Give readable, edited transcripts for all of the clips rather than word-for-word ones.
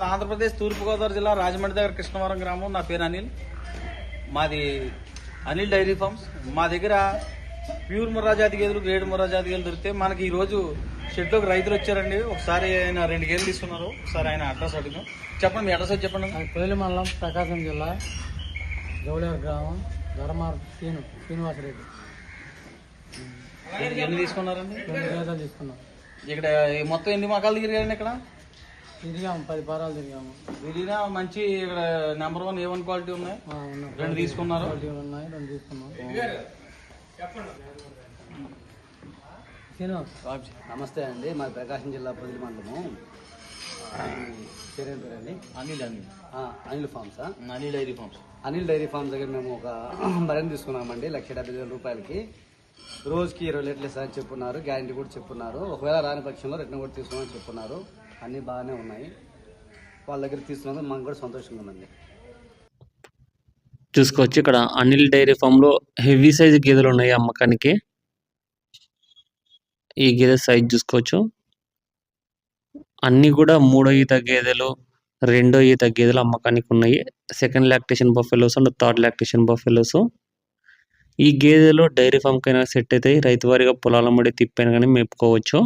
ఆంధ్రప్రదేశ్ తూర్పుగోదావరి జిల్లా రాజమండ్రి దగ్గర కృష్ణవరం గ్రామం. నా పేరు అనిల్. మాది అనిల్ డైరీ ఫార్మ్స్. మా దగ్గర ప్యూర్ ముర్రా జాతి గేదెలు, గ్రేడ్ ముర్రా జాతి గేదెలు దొరికితే మనకి ఈరోజు షెడ్లోకి రైతులు వచ్చారండి. ఒకసారి ఆయన 2 గేదెలు తీసుకున్నారు. ఒకసారి ఆయన అడ్రస్ అడిగాం. చెప్పండి, మీ అడ్రస్ చెప్పండి. కోయిల మండలం, ప్రకాశం జిల్లా, జౌలేరు గ్రామం, ధర్మార్ శ్రీనివాసరెడ్డి. ఎన్ని తీసుకున్నారండి? 2 గేదెలు తీసుకున్నాం. ఇక్కడ మొత్తం ఎన్ని మకాలు తిరిగారండి? ఇక్కడ తిరిగాము, 10 పారాలు తిరిగాము. తిరిగినా మంచి ఇక్కడ నెంబర్ 1 A1 క్వాలిటీ ఉన్నాయి. 2 తీసుకున్నారు. ఉన్నాయి, 2 తీసుకున్నాం. నమస్తే అండి, మాది ప్రకాశం జిల్లా పొదిలి మండలము. పేరేంటారండి? అనిల్ ఫార్మ్సా? Anil dairy farms. Anil dairy farms దగ్గర మేము ఒక బర్రెని తీసుకున్నామండి. 1,70,000 రూపాయలకి. రోజుకి 20 లీటర్లు సార్ చెప్పున్నారు. గ్యారంటీ కూడా చెప్పున్నారు. ఒకవేళ రాని పక్షంలో రిటర్న్ కూడా తీసుకున్నామని చెప్పున్నారు. అన్నీ బాగానే ఉన్నాయి. వాళ్ళ దగ్గర తీసుకున్నందుకు మాకు కూడా సంతోషంగా ఉందండి. చూసుకోవచ్చు, ఇక్కడ అనిల్ డైరీ ఫామ్ లో హెవీ సైజ్ గేదెలు ఉన్నాయి అమ్మకానికి. ఈ గేదె సైజ్ చూసుకోవచ్చు. అన్ని కూడా 3వ ఈత గేదెలు, 2వ ఈత గేదెలు అమ్మకానికి ఉన్నాయి. Second lactation buffaloes and third lactation buffaloes. ఈ గేదెలు డైరీ ఫామ్ కైనా సెట్ అవుతాయి. రైతు వారిగా పొలాల మడి తిప్పాను కానీ మేపుకోవచ్చు.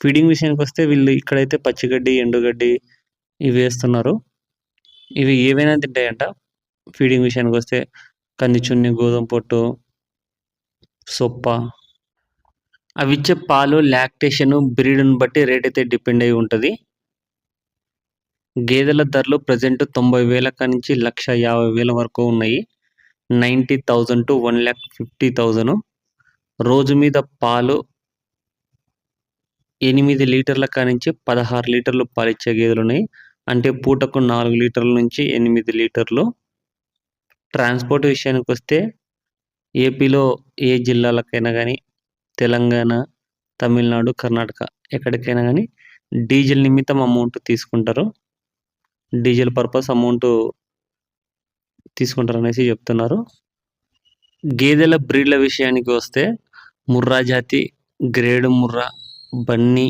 ఫీడింగ్ విషయానికి వస్తే వీళ్ళు ఇక్కడైతే పచ్చిగడ్డి, ఎండుగడ్డి ఇవి వేస్తున్నారు. ఇవి ఏవైనా తింటాయంట. ఫీడింగ్ విషయానికి వస్తే కంది చున్ని, గోధుమ పొట్టు, సొప్ప. అవి ఇచ్చే పాలు, లాక్టేషన్, బ్రీడ్ని బట్టి రేట్ అయితే డిపెండ్ అయి ఉంటుంది. గేదెల ధరలు ప్రజెంట్ 90,000 నుంచి 1,50,000 వరకు ఉన్నాయి. 90,000 to 1,50,000. రోజు మీద పాలు 8 లీటర్ల కానించి 16 లీటర్లు పాలిచ్చే గేదెలు ఉన్నాయి. అంటే పూటకు 4 లీటర్ల నుంచి 8 లీటర్లు. ట్రాన్స్పోర్ట్ విషయానికి వస్తే ఏపీలో ఏ జిల్లాలకైనా కానీ, తెలంగాణ, తమిళనాడు, కర్ణాటక ఎక్కడికైనా కానీ డీజిల్ నిమిత్తం అమౌంట్ తీసుకుంటారు. డీజిల్ పర్పస్ అమౌంట్ తీసుకుంటారు అనేసి చెప్తున్నారు. గేదెల బ్రీడ్ల విషయానికి వస్తే ముర్రా జాతి, గ్రేడ్ ముర్రా, బన్నీ,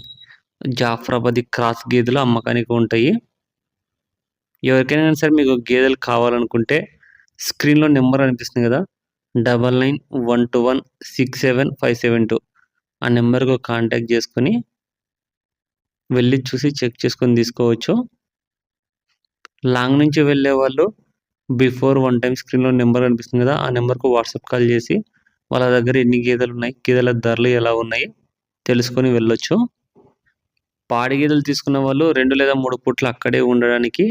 జాఫ్రాబాదీ క్రాస్ గేదెలు అమ్మకానికి ఉంటాయి. ఎవరికైనా సరే మీకు గేదెలు కావాలనుకుంటే స్క్రీన్లో నెంబర్ అనిపిస్తుంది కదా, 9912167572. ఆ నెంబర్కు కాంటాక్ట్ చేసుకొని వెళ్ళి చూసి చెక్ చేసుకొని తీసుకోవచ్చు. లాంగ్ నుంచి వెళ్ళే వాళ్ళు బిఫోర్ 1 టైం స్క్రీన్లో నెంబర్ అనిపిస్తుంది కదా, ఆ నెంబర్కు వాట్సాప్ కాల్ చేసి వాళ్ళ దగ్గర ఎన్ని గేదెలు ఉన్నాయి, గేదెల ధరలు ఎలా ఉన్నాయి తెలుసుకొని వెళ్ళొచ్చు. పాడి గేదెలు తీసుకున్న వాళ్ళు 2 లేదా 3 పూట్లు అక్కడే ఉండడానికి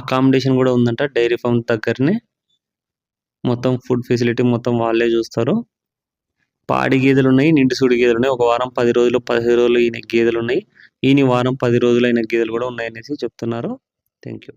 అకామిడేషన్ కూడా ఉందంట. డైరీ ఫామ్ దగ్గరనే మొత్తం ఫుడ్ ఫెసిలిటీ మొత్తం వాళ్ళే చూస్తారు. పాడి గేదెలు ఉన్నాయి, నిండు సూడి గేదెలు ఉన్నాయి. ఒక వారం 10 రోజులు, 15 రోజులు ఈయన గేదెలు ఉన్నాయి. ఈయన వారం 10 రోజులు అయిన గేదెలు కూడా ఉన్నాయనేసి చెప్తున్నారు. Thank you.